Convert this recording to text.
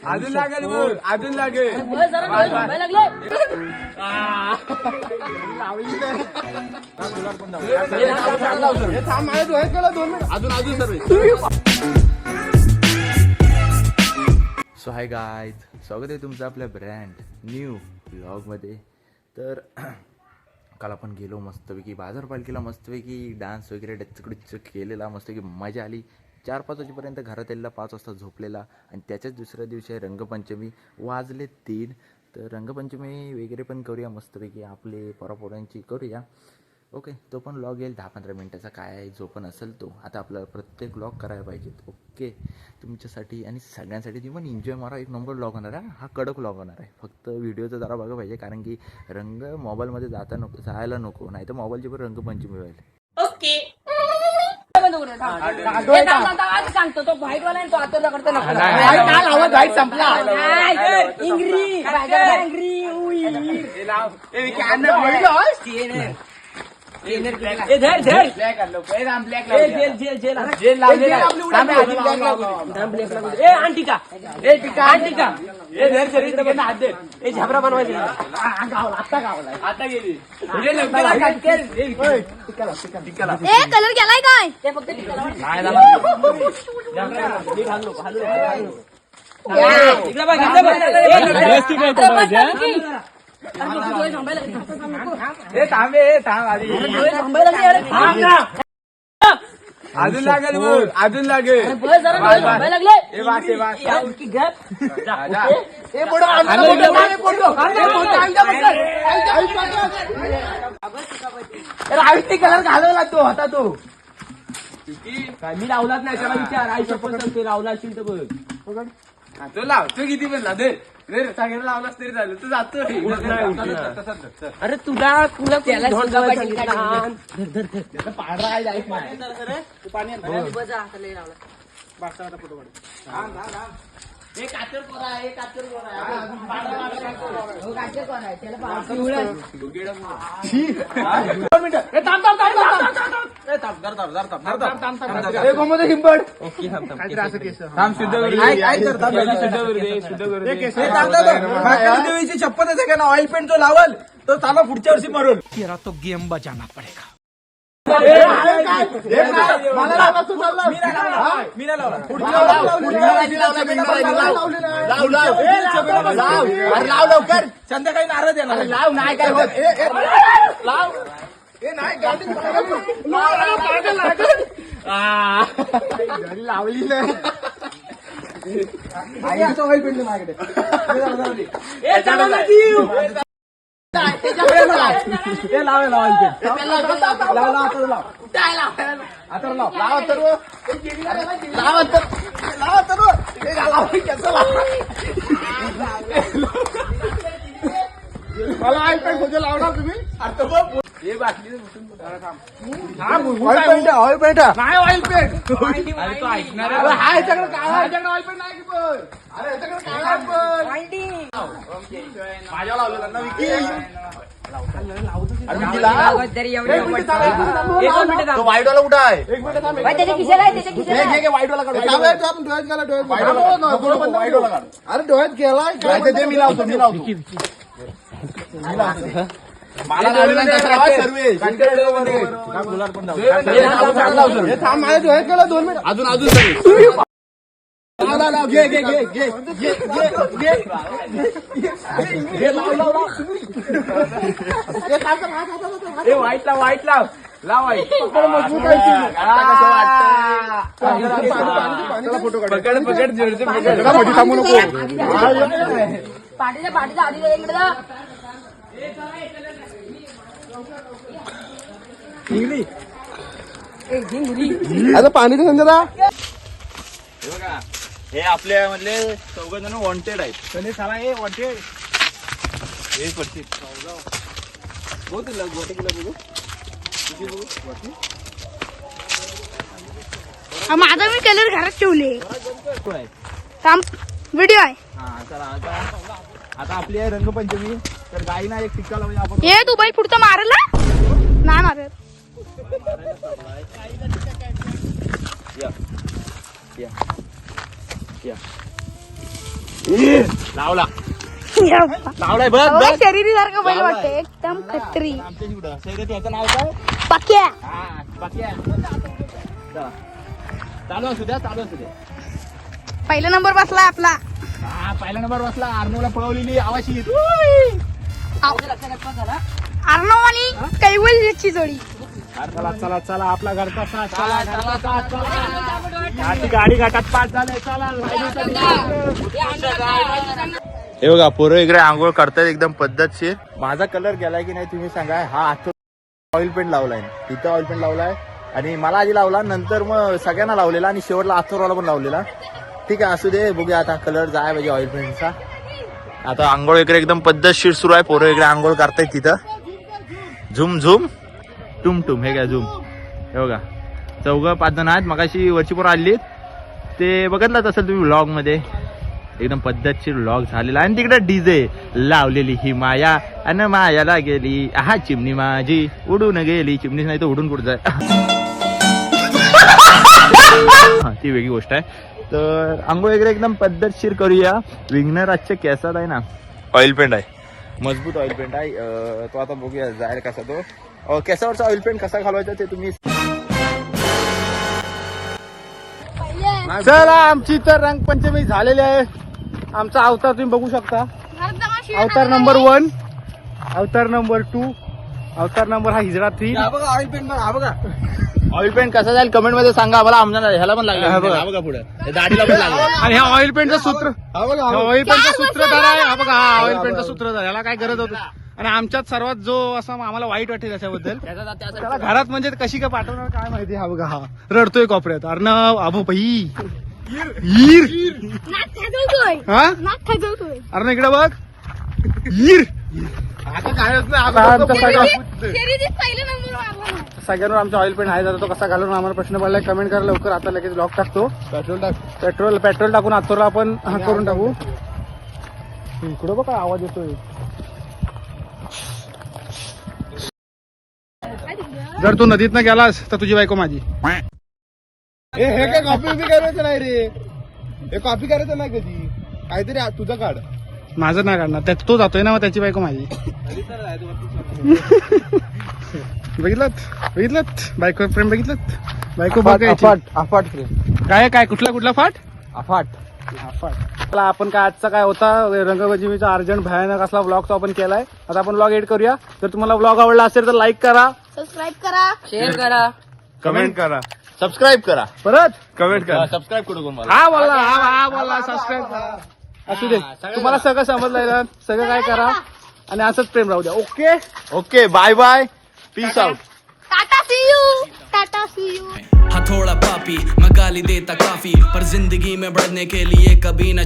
अजून लागेल बोल, अजून लागेल. अजून अजून सर्व. सो हाय गाईज, स्वागत आहे तुमचं आपल्या ब्रँड न्यू ब्लॉगमध्ये. तर काल आपण गेलो मस्तपैकी बाजारपालिकेला, मस्तपैकी डान्स वगैरे डचकडुच्च केलेला, मस्तपैकी मजा आली. 4-5 वाजेपर्यंत घरात यायला 5 वाजता झोपलेला. आणि त्याच्याच दुसऱ्या दिवशी रंगपंचमी, वाजले 3. तर रंगपंचमी वगैरे पण करूया मस्तपैकी, आपले पोरापोरांची करूया. ओके, तो पण व्लॉग येईल 10-15 मिनटाचा, काय आहे जो पण असेल तो. आता आपल्याला प्रत्येक व्लॉग करायला पाहिजेत. ओके, तुमच्यासाठी आणि सगळ्यांसाठी तुम्ही पण एन्जॉय मारा. एक नंबर व्लॉग होणार आहे हा, कडक व्लॉग होणार आहे. फक्त व्हिडिओचं जरा बघा पाहिजे, कारण की रंग मोबाईलमध्ये जायला नको, नाही तर मोबाईलची पण रंगपंचमी होईल. ओके. सांगतो तो व्हाईटवाला आहे, तो आता करतो व्हाईट संपला. झबरा बनवायची आता गेली कलर केलाय काय ते फक्त टिकाला अजून लागेल बोल, अजून लागेल. कलर घालवला तो होता तो. मी लावलाच नाही, त्याला विचार. आई शपथ ते लावला असेल तर बघ. तो लाव, तू किती पण लाव. सांगायला लावलास तरी झालं, तू जातो. अरे तुला त्याला शपथ आहे का ऑइल पेंट जो लावल तो चाला पुढच्या वर्षी मरून. तेरा तो गेम बजाना पड़ेगा. लाव लवकर, संध्याकाळी नारळ देणार. लाव नाही काय होत. लाव लावली ऑइल पेंट माझ्याकडे. मला ऑइल पेंट कुठे लावणार तुम्ही? हे बाटली ऑइल पेंट नाही, ऑइल पेंट तो ऐकणार आहे. हा ह्याच्याकडे काय, ह्याच्याकडे ऑइल पेंट नाही की पण. अरे ह्याच्याकडे काय पण माझ्या लावलेला ना विकी. वाईटवाला कुठं आहे? एक मिनिट थांब. त्याच्या खिशाला आहे, त्याच्या खिशाला वाईटवाला काढ. डोळ्यात गेला, डोळ्यात. अरे डोळ्यात गेलाय काय ते. मी लावतो, मी लावतो. मला थांब, माझ्या डोळ्यात गेला 2 मिनिट. अजून अजून घे घे घे घे घे घे. वाईट लाव, वाईट लाव, लाव वाईट. मजबूत फोटो काढ. पकड पकड जोरचे पकड. थांबू नको. पाठीच्या आधी इकडे आता पाणीचं संजरा. हे बघा, हे आपल्या मधले 4 जण वॉन्टेड आहेत. चले साला हे वॉन्टेड. हे पडतील बहुत गोटे किलो बघू. माझा मी कलर घरात ठेवले. व्हिडिओ आहे. हा, चला आता आपली आहे रंगपंचमी. तर गाईना एक टिक्का लावून आपण. ये तू बाई पुढचं मारेल ना? नाही मारेल. या या या लावला लावलाय बघ अहो, बघ. शरीरी सारखं बैल वाटते एकदम खत्री आमच्या इकडं शर्यत याचं नाव काय पक्या हा बाकी चालू असू द्या पहिला नंबर बसलाय आपला हा पहिला नंबर बसला अर्नवला पळवलेली आवाशी अर्णव आणि कैवल याची जोडी चला चला चला आपला घरचा साथ चला गाडी घाटात पास झाले चला. हे बघा पोरं इकडे आंघोळ करतात एकदम पद्धतशीर. माझा कलर गेलाय की नाही तुम्ही सांगा. हा आता ऑइल पेंट लावलाय तिथं ऑइल पेंट लावलाय आणि मला आधी लावला नंतर मग सगळ्यांना लावलेला आणि शेवटला आथोरवाला पण लावलेला. ठीक आहे असू दे बघूया आता कलर जाय पाहिजे ऑइल पेंटचा. आता आंघोळ इकडे एकदम पद्धतशीर सुरू आहे. पोरं इकडे आंघोळ करतायत तिथं. झुम झुम टुम टुम हे काय झुम हे बघा 4-5 जण आहेत. मगाशी वरची पोरं आली ते बघितलं असेल तुम्ही व्लॉग मध्ये. एकदम पद्धतशीर व्लॉग झालेला आणि तिकडे डीजे लावलेली ही माया अन मायाला गेली आहा चिमणी माझी उडून गेली. चिमणी नाही तर उडून कुठं जाय ती वेगळी गोष्ट आहे. तर आंघोळ वगैरे एकदम पद्धतशीर करूया. विग्नर आजच्या केसात आहे ना ऑइल पेंट आहे मजबूत ऑइल पेंट आहे. तो आता बघूया जायला कसा तो केसावरचा ऑइल पेंट कसा घालवायचा ते तुम्ही. चला आमची तर रंगपंचमी झालेली आहे. आमचा अवतार तुम्ही बघू शकता. अवतार नंबर 1 अवतार नंबर 2 अवतार नंबर हा हिजरा 3. ऑइल पेंट ऑइल पेंट कसा जाईल कमेंट मध्ये सांगा. आम्हाला आमच्या ह्याला पण लागलं बघा पुढे दाढीला पण लागलं. आणि हा ऑइल पेंटचं सूत्र ऑइल पेंटचं सूत्रधार आहे. हा बघा हा ऑइल पेंटचं सूत्रधार. याला काय गरज होती. आणि आमच्यात सर्वात जो असं आम्हाला वाईट वाटेल त्याच्याबद्दल त्याला घरात म्हणजे कशी काय पाठवणार काय माहिती. हा बघा हा रडतोय कोपऱ्यात. अर्णव अबो बाई हा अर्णव इकडे बघ ईर. आता काय होत नाही. सगळ्यांवर आमचा ऑइल पेंट आहे. तो कसा घालून आम्हाला प्रश्न पडलाय. कमेंट करा लवकर. आता लगेच ब्लॉग टाकतो. पेट्रोल टाकून आतोरला आपण हा करून टाकू. इकडं बघा आवाज येतोय. जर तू नदीत न गेलास तर तुझी बायको माझी. हे काय कॉपी बी करायचं नाही रे. हे कॉपी करायचं नाही कधी. काहीतरी तुझं काढ. माझं नाही काढणार. त्यात तो जातोय ना मग त्याची बायको माझी. बघितलं बायको प्रेम बघितलं. बायको अफाट काय कुठला फाट अफाट. चला आपण काय आजचा काय होता रंगपंचमीचा अर्जंट भयानक असला व्लॉग तो आपण केलाय. आता आपण व्लॉग एड करूया. जर तुम्हाला व्लॉग आवडला असेल तर लाईक करा सबस्क्राईब करा शेअर करा कमेंट करा सबस्क्राईब करा परत कमेंट करा. सबस्क्राईब करू मला. हा बोला सबस्क्राईब करा. असू दे तुम्हाला सगळं समजलं. सगळं काय करा आणि असंच प्रेम राहू द्या. Okay bye bye peace out. Tata see you हथौड़ा पापी मैं गाली देता काफी पर जिंदगी में बढ़ने के लिए कभी न